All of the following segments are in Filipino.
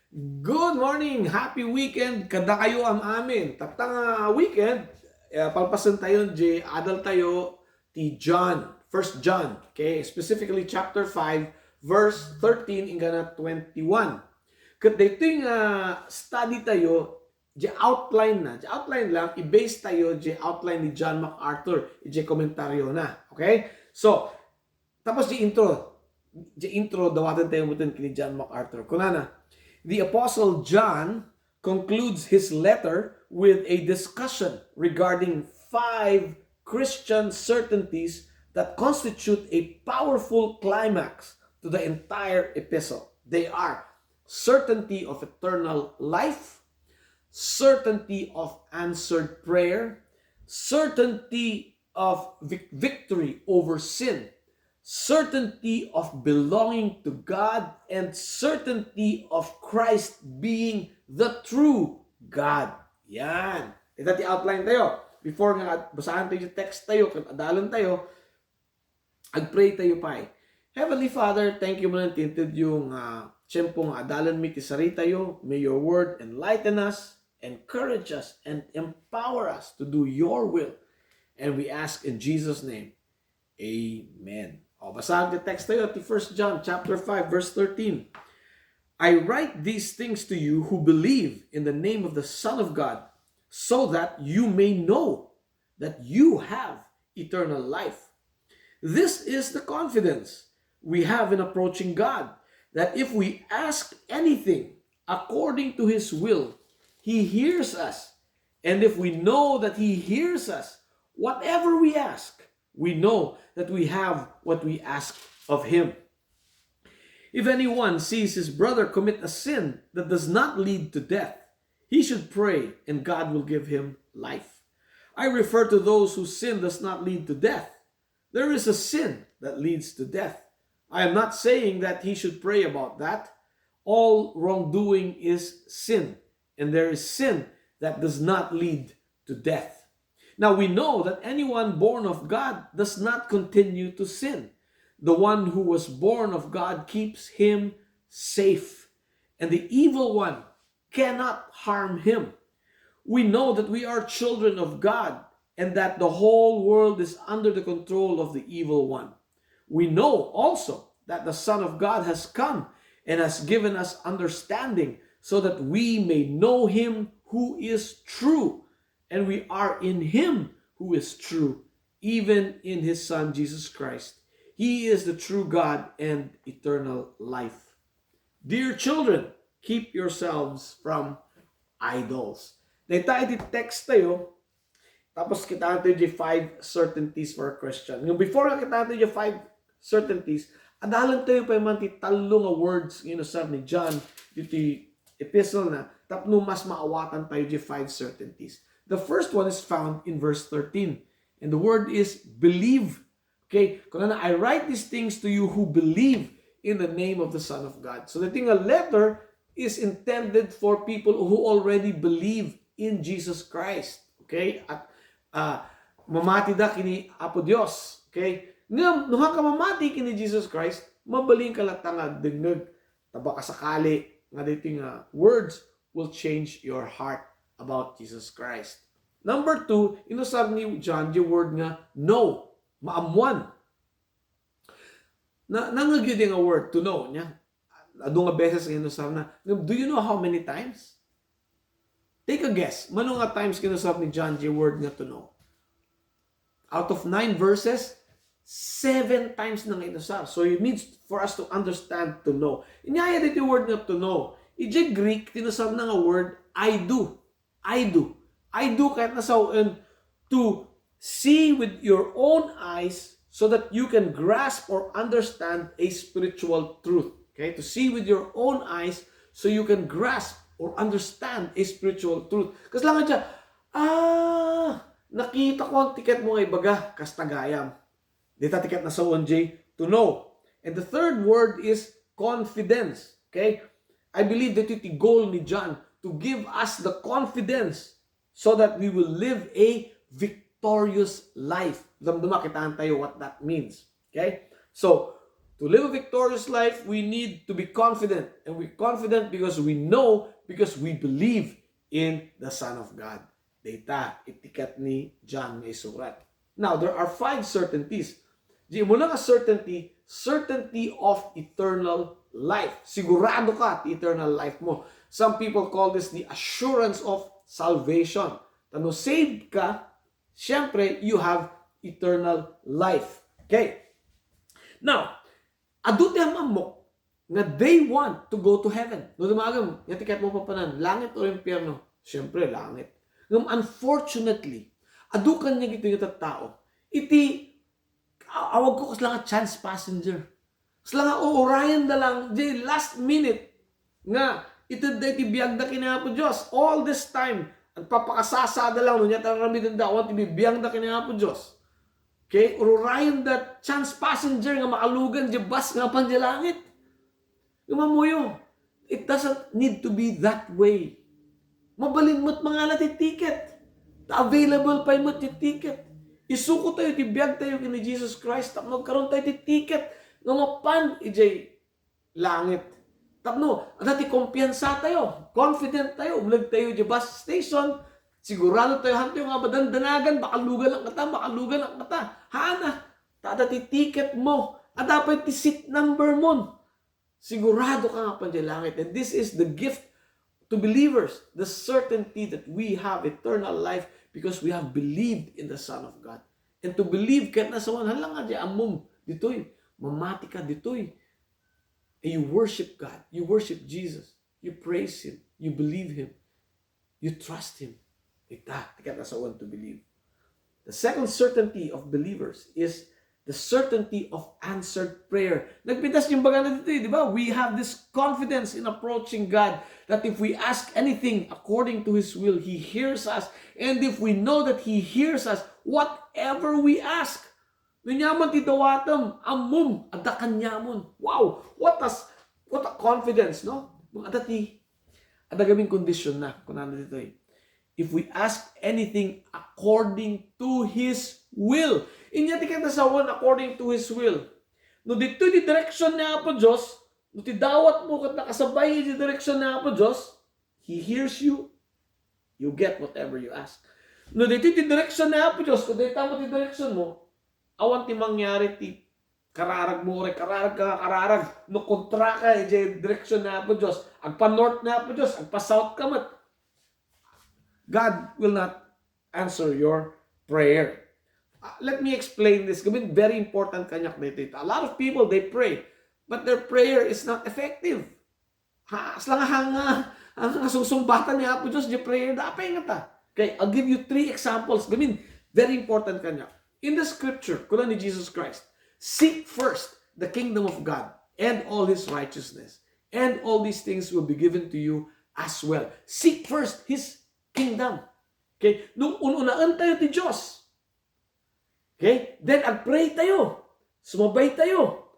Good morning! Happy weekend! Kada kayo am amin. Tapta nga weekend, palpasan tayo adal tayo ti John, First John. Okay? Specifically chapter 5, verse 13 hingga 21. Kat dito yung study tayo, outline na. Outline lang, i-base tayo outline ni John MacArthur. Komentaryo na. Okay? So, tapos intro, dawatan tayo mo kini John MacArthur. Kunana, the Apostle John concludes his letter with a discussion regarding 5 Christian certainties that constitute a powerful climax to the entire epistle. They are certainty of eternal life, certainty of answered prayer, certainty of victory over sin, certainty of belonging to God, and certainty of Christ being the true God. Yan. Ito outline tayo. Before nga basahan tayo yung text tayo, adalan tayo, ag-pray tayo pa eh. Heavenly Father, thank you man tinted yung tiyempong adalan mi tisari tayo. May your word enlighten us, encourage us, and empower us to do your will. And we ask in Jesus' name, Amen. Basahan the text tayo, 1 John chapter 5, verse 13. I write these things to you who believe in the name of the Son of God, so that you may know that you have eternal life. This is the confidence we have in approaching God, that if we ask anything according to His will, He hears us. And if we know that He hears us, whatever we ask, we know that we have what we ask of Him. If anyone sees his brother commit a sin that does not lead to death, he should pray and God will give him life. I refer to those whose sin does not lead to death. There is a sin that leads to death. I am not saying that he should pray about that. All wrongdoing is sin, and there is sin that does not lead to death. Now we know that anyone born of God does not continue to sin. The one who was born of God keeps him safe, and the evil one cannot harm him. We know that we are children of God, and that the whole world is under the control of the evil one. We know also that the Son of God has come and has given us understanding, so that we may know Him who is true, and we are in Him who is true, even in His Son Jesus Christ. He is the true God and eternal life. Dear children, keep yourselves from idols. Tayo text tayo, tapos kita natin yung 5 certainties for a Christian. Yung before kita natin yung 5 certainties, adalan tayo pa yung talong words, sabi ni John, dito epistle na, tapno mas maawatan tayo yung 5 certainties. The first one is found in verse 13. And the word is believe. Okay? Kung I write these things to you who believe in the name of the Son of God. So the thing, a letter is intended for people who already believe in Jesus Christ. Okay? At mamati da kini Apo Dios. Okay? Nung ka mamati kini Jesus Christ, mabaling ka latangag dengeg. Tabaka sakali nga dating words will change your heart about Jesus Christ. Number 2, inusab ni John yung word nga know, maamuan. Nangagyod yung word to know niya. Ado nga beses inusab na. Do you know how many times? Take a guess. Mano nga times kinusab ni John yung word nga to know? Out of 9 verses, 7 times nang inusab. So it means for us to understand to know. Inyaya dito yung word nga to know. Ije Greek, tinusab na nga word I do. I do. I do kahit nasaon to see with your own eyes so that you can grasp or understand a spiritual truth. Okay? To see with your own eyes so you can grasp or understand a spiritual truth. Kasi lang siya, nakita ko ang tiket mo ngay baga, kastagayam. Dita tiket na sa to know. And the third word is confidence. Okay? I believe that iti goal ni John to give us the confidence so that we will live a victorious life. Damdama kitaan tayo what that means. Okay? So, To live a victorious life, we need to be confident. And we're confident because we know, because we believe in the Son of God. Data, itikat ni John may surat. Now, there are 5 certainties. Di mo lang certainty, certainty of eternal life. Sigurado ka at eternal life mo. Some people call this the assurance of salvation. Tano saved ka, syempre, you have eternal life. Okay. Now, adute mo nga they want to go to heaven. No dumagam, yung tiket mo papanan, langit o impyerno? Syempre, langit. Ngam, unfortunately, adukan niya gito yung tao. Iti, awag ko kas lang chance passenger. Kas lang uurayan da lang, di last minute, nga, ito iti biyag da kinapo Diyos. All this time, at papakasasada lang, nunya taramidin da, want ibibiyag da kinapo Diyos. Okay, uurayan da chance passenger nga makalugan di bus nga pan di langit. Umamuyo. It doesn't need to be that way. Mabalin mo't mga lati ticket. Available pa mo't ti ticket. Isuko tayo, tibiyag tayo kini Jesus Christ. Tapno, karon tayo ti ticket. Nga mapan, ijay langit. Tapno, dati kumpiyansa tayo. Confident tayo. Ulag tayo di bus station. Sigurado tayo hanto yung abadandanagan. Bakalugan ang kata, bakalugan ang kata. Hana, dati ticket mo. At dapat ti seat number mo. Sigurado ka nga pa di langit. And this is the gift to believers. The certainty that we have eternal life because we have believed in the Son of God. And to believe, kahit nasa one, halang nga di amom, dito'y, mamati ka dito'y. And you worship God. You worship Jesus. You praise Him. You believe Him. You trust Him. Ita, kahit nasa one to believe. The second certainty of believers is the certainty of answered prayer. Nagpitas yung baga na dito, di ba? We have this confidence in approaching God that if we ask anything according to His will, He hears us. And if we know that He hears us, whatever we ask, nunyaman ti dawatam, amum, ada kanyamon. Wow! What a confidence, no? Ada gaming kondisyon na, kung ano dito eh. If we ask anything according to His will. Inya ti kanta sa one according to His will. No dito di direction na po Diyos, no ti dawat mo kat nakasabay di direction na po Diyos, He hears you, you get whatever you ask. No dito di direction na po Diyos, kung dito mo ti direction mo, awan ti mangyari ti kararag mo, kararag, no kontra ka, di direction na po Diyos, agpa north na po Diyos, agpa south ka mat. God will not answer your prayer. Let me explain this. Gamin, very important kanyak dito. A lot of people, they pray, but their prayer is not effective. Aslang hanga susumbatan niya po Diyos, di prayer da apay nga ta. Okay, I'll give you 3 examples. Gamin, very important kanyak. In the scripture, kulang ni Jesus Christ, seek first the kingdom of God and all His righteousness, and all these things will be given to you as well. Seek first His kingdom. Okay, nung ununaan tayo ti Diyos, okay? Then, ag-pray tayo. Sumabay tayo.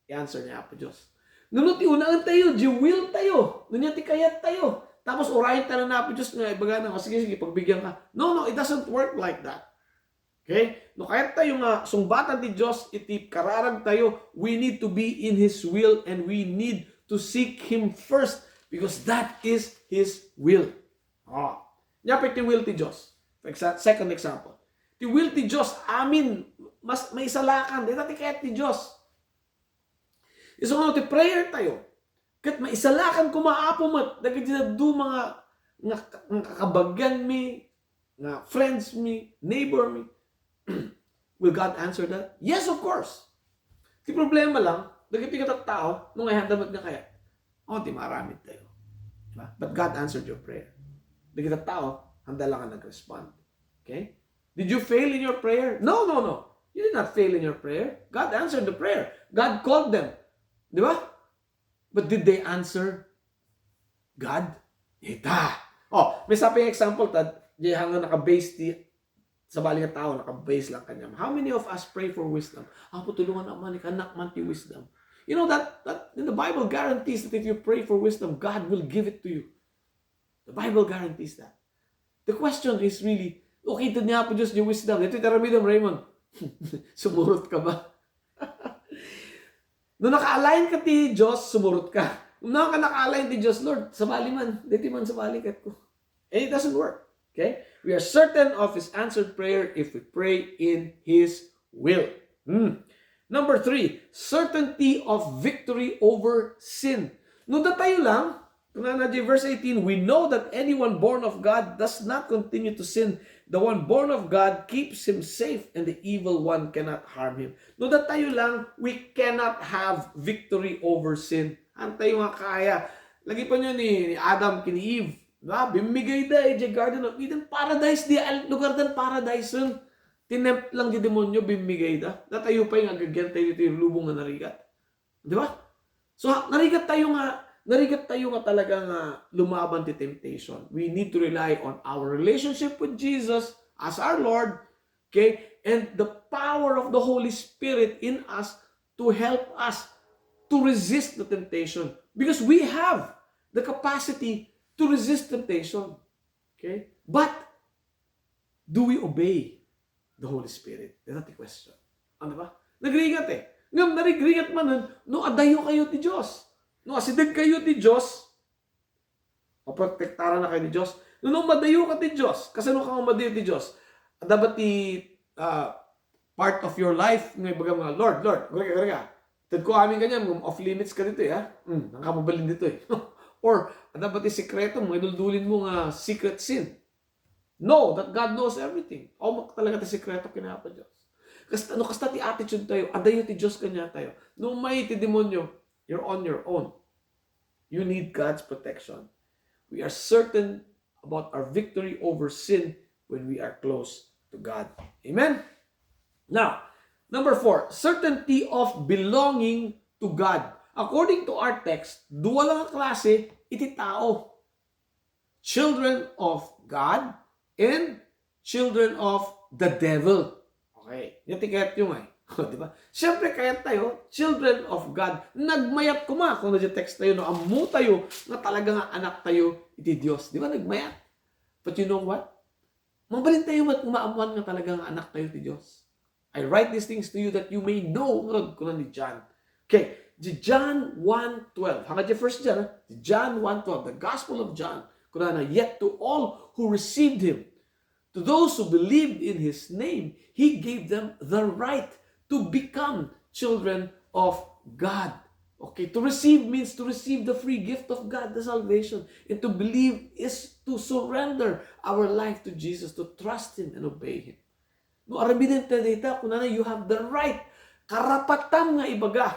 I-answer niya po Diyos. Nung unaan tayo, will tayo. Nung ti kayat tayo. Tapos, orayin tayo na po Diyos nga, ibaga na, sige, pagbigyan ka. No, it doesn't work like that. Okay? No, kayat tayo nga, sungbatan ti Diyos, iti kararag tayo, we need to be in His will and we need to seek Him first because that is His will. Nyapit ti will ti Diyos. Second example. Ti will ti Diyos, amin, mas may salakan. Dito ti kayat ti Diyos. Iso nga ti prayer tayo. Kat maisalakan ko maapo mat. Dagit do mga kakabagyan mi, nga friends mi, neighbor mi. Will God answer that? Yes, of course. Ti problema lang, dagit ti tao, nung ay handamat nga kaya, ti maramit tayo. Diba? But God answered your prayer. Dagit tao, handa lang ka nag-respond. Okay? Did you fail in your prayer? No. You did not fail in your prayer. God answered the prayer. God called them. Di ba? But did they answer God? Ita. May sabi example tad, di hanggang naka-base ti sa bali nga tao, naka-base lang kanya. How many of us pray for wisdom? Tulungan naman, ikanak man ti wisdom. You know that in the Bible guarantees that if you pray for wisdom, God will give it to you. The Bible guarantees that. The question is really, okay, ito niya po Diyos yung wisdom. Ito taramidam, Raymond. Sumurot ka ba? Nung naka-align ka ti Diyos, sumurot ka. Nung naka-align ti Diyos, Lord, sabali man, dito man sabali kat ko. And it doesn't work. Okay? We are certain of His answered prayer if we pray in His will. Number 3, certainty of victory over sin. Nung tayo lang, verse 18, we know that anyone born of God does not continue to sin. The one born of God keeps him safe and the evil one cannot harm him. No, that tayo lang, we cannot have victory over sin. Ang tayo nga kaya. Lagi pa nyo ni Adam kini Eve. Diba? Bimigay da di Garden of Eden. Paradise di lugar dan paradise. Tinempt lang di demonyo bimigay da. Da tayo pa yung agagyan tayo dito yung lubong na narigat. Diba? So narigat tayo nga talagang lumaban to temptation. We need to rely on our relationship with Jesus as our Lord, okay? And the power of the Holy Spirit in us to help us to resist the temptation. Because we have the capacity to resist temptation, okay? But, do we obey the Holy Spirit? That's the question. Ano ba? Nagrigat Ngam narigrigat man nun, no adayo kayo ti Diyos. No, asidag kayo ti Diyos, maprotektaran na kayo ni Diyos. No, madayo ka ti Diyos, kasi no ka madayo ti Diyos, dapat ti part of your life, ngay baga mga, Lord, gaya, tad ko amin ganyan, off limits ka dito nakababalin dito Or, dapat ti sekreto mo, iduldulin mo nga secret sin. No, that God knows everything. Talaga ti sekreto kinapa Diyos. Kasta ti attitude tayo, adayo ti Diyos kanya tayo. No, may ti demonyo, you're on your own. You need God's protection. We are certain about our victory over sin when we are close to God. Amen? Now, number 4, certainty of belonging to God. According to our text, duwa lang ang klase, iti tao. Children of God and children of the devil. Okay, yung tiket yung diba? Siyempre, kaya tayo, children of God, nagmayat kuma. Kung na-text tayo, no, amu tayo, na talaga nga anak tayo, iti Diyos. Di ba, nagmayat? But you know what? Mabalin tayo umaamuan nga talaga nga anak tayo, iti Diyos. I write these things to you that you may know, kuna ni John. Okay, John 1:12. Hanga di first John 1:12, the Gospel of John. Kuna na, yet to all who received Him, to those who believed in His name, He gave them the right to become children of God. Okay, to receive means to receive the free gift of God, the salvation. And to believe is to surrender our life to Jesus, to trust Him and obey Him. No, arabidin tayo dito, kung you have the right, karapatan nga ibaga,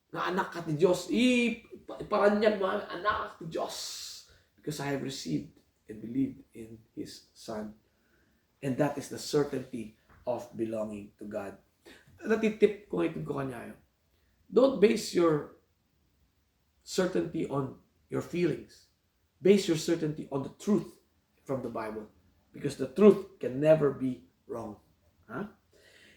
na anak ka ti Diyos, iparanyag mga anak ti Diyos, because I have received and believed in His Son. And that is the certainty of belonging to God. Natitip ko ngayon ko kanya. Don't base your certainty on your feelings. Base your certainty on the truth from the Bible. Because the truth can never be wrong.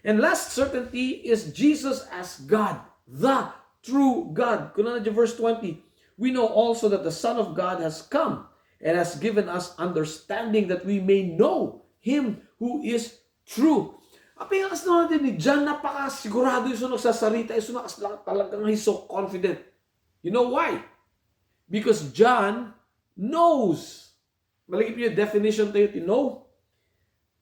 And last certainty is Jesus as God, the true God. Kung na verse 20, we know also that the Son of God has come and has given us understanding that we may know Him who is true. Apingakas na natin ni John, napakasigurado yung sunog sa sarita, yung sunog talagang he's so confident. You know why? Because John knows. Malagip yung definition tayo to know.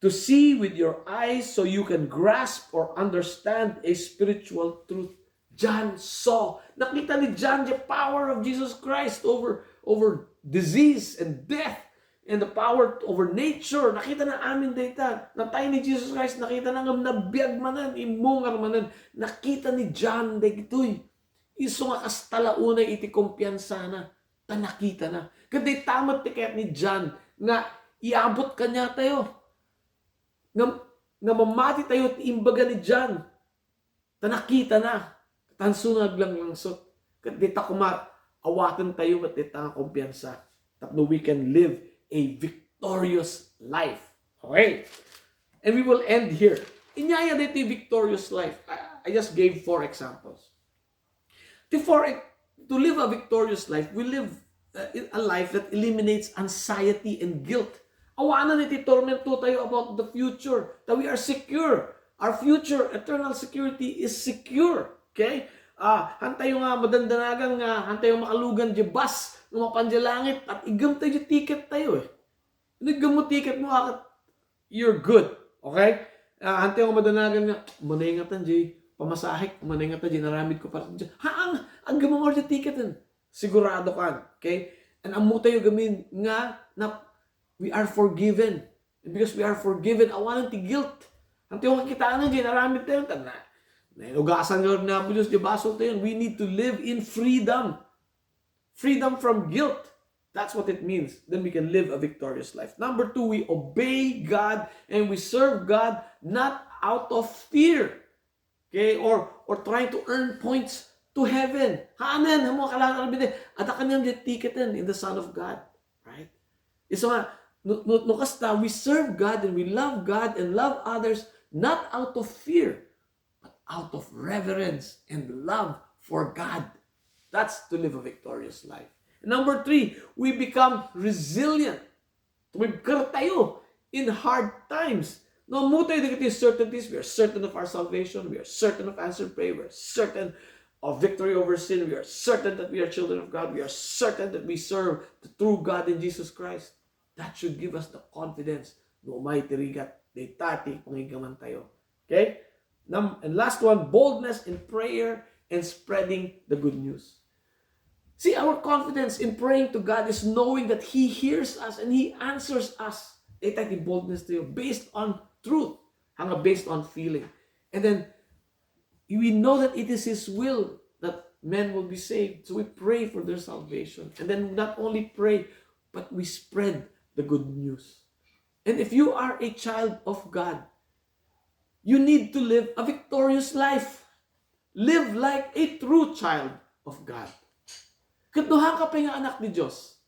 To see with your eyes so you can grasp or understand a spiritual truth. John saw. Nakita ni John the power of Jesus Christ over disease and death. And the power over nature. Nakita na amin data. Na tayo ni Jesus Christ, nakita na ng nabiyag manan, imungar manan. Nakita ni John dagitoy. Iso nga kastalaunay iti kumpiyansa na. Nakita na. Kundi tamat tiket ni John na iabot kanya tayo. Nga mamati tayo at imbaga ni John. Nakita na. Tansunag lang langsot. Kundi awatan tayo at ita kumpiyansa. Tapno we can live a victorious life. Okay? And we will end here. Inyaya dito yung victorious life. I just gave 4 examples. To live a victorious life, we live a life that eliminates anxiety and guilt. Awanan iti tormento tayo about the future. That we are secure. Our future, eternal security is secure. Okay? hantay yung madandanagang, hantay yung makalugan di bus, lumapan di langit, at igam tayo di ticket tayo eh. Igam mo ticket mo, you're good. Okay? Hantay yung madanagan nga, maningatan di, pamasahik, maningatan di, naramid ko para di. Ang gamang or di ticket din. Sigurado ka. Okay? And amo tayo gamin nga, na we are forgiven. And because we are forgiven, awalan ti guilt. Hantay yung kakitaan na di, naramid tayo, ugasan nyo na po Diyos, di baso tayo. We need to live in freedom. Freedom from guilt. That's what it means. Then we can live a victorious life. Number 2, we obey God and we serve God not out of fear. Okay? Or trying to earn points to heaven. Haanan, hamo kailangan namin at kanyang ticketen in the Son of God. Right? So nga, no kasta, we serve God and we love God and love others not out of fear, out of reverence and love for God. That's to live a victorious life. And number 3, we become resilient. Tumibkar tayo in hard times. No, mutay na kita certainties. We are certain of our salvation. We are certain of answered prayer. We are certain of victory over sin. We are certain that we are children of God. We are certain that we serve the true God in Jesus Christ. That should give us the confidence. No may tirigat, de tati, pangigaman tayo. Okay? And last one, boldness in prayer and spreading the good news. See, our confidence in praying to God is knowing that He hears us and He answers us. They take the boldness to you based on truth, based on feeling. And then we know that it is His will that men will be saved. So we pray for their salvation. And then not only pray, but we spread the good news. And if you are a child of God, you need to live a victorious life. Live like a true child of God. Kaduha ka pa yung anak ni Diyos.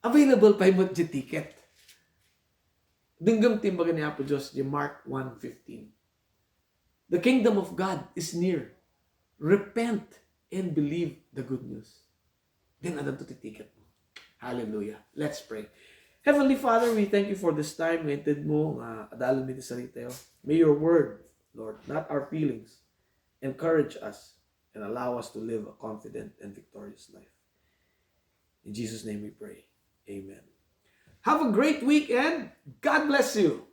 Available pa yung ticket. Dinggam timbaga niya po Diyos, di Mark 1:15. The kingdom of God is near. Repent and believe the good news. Then adan to ticket mo. Hallelujah. Let's pray. Heavenly Father, we thank you for this time. Ngayon mo, adalon nito sa rito. May your word, Lord, not our feelings, encourage us and allow us to live a confident and victorious life. In Jesus' name we pray. Amen. Have a great weekend. God bless you.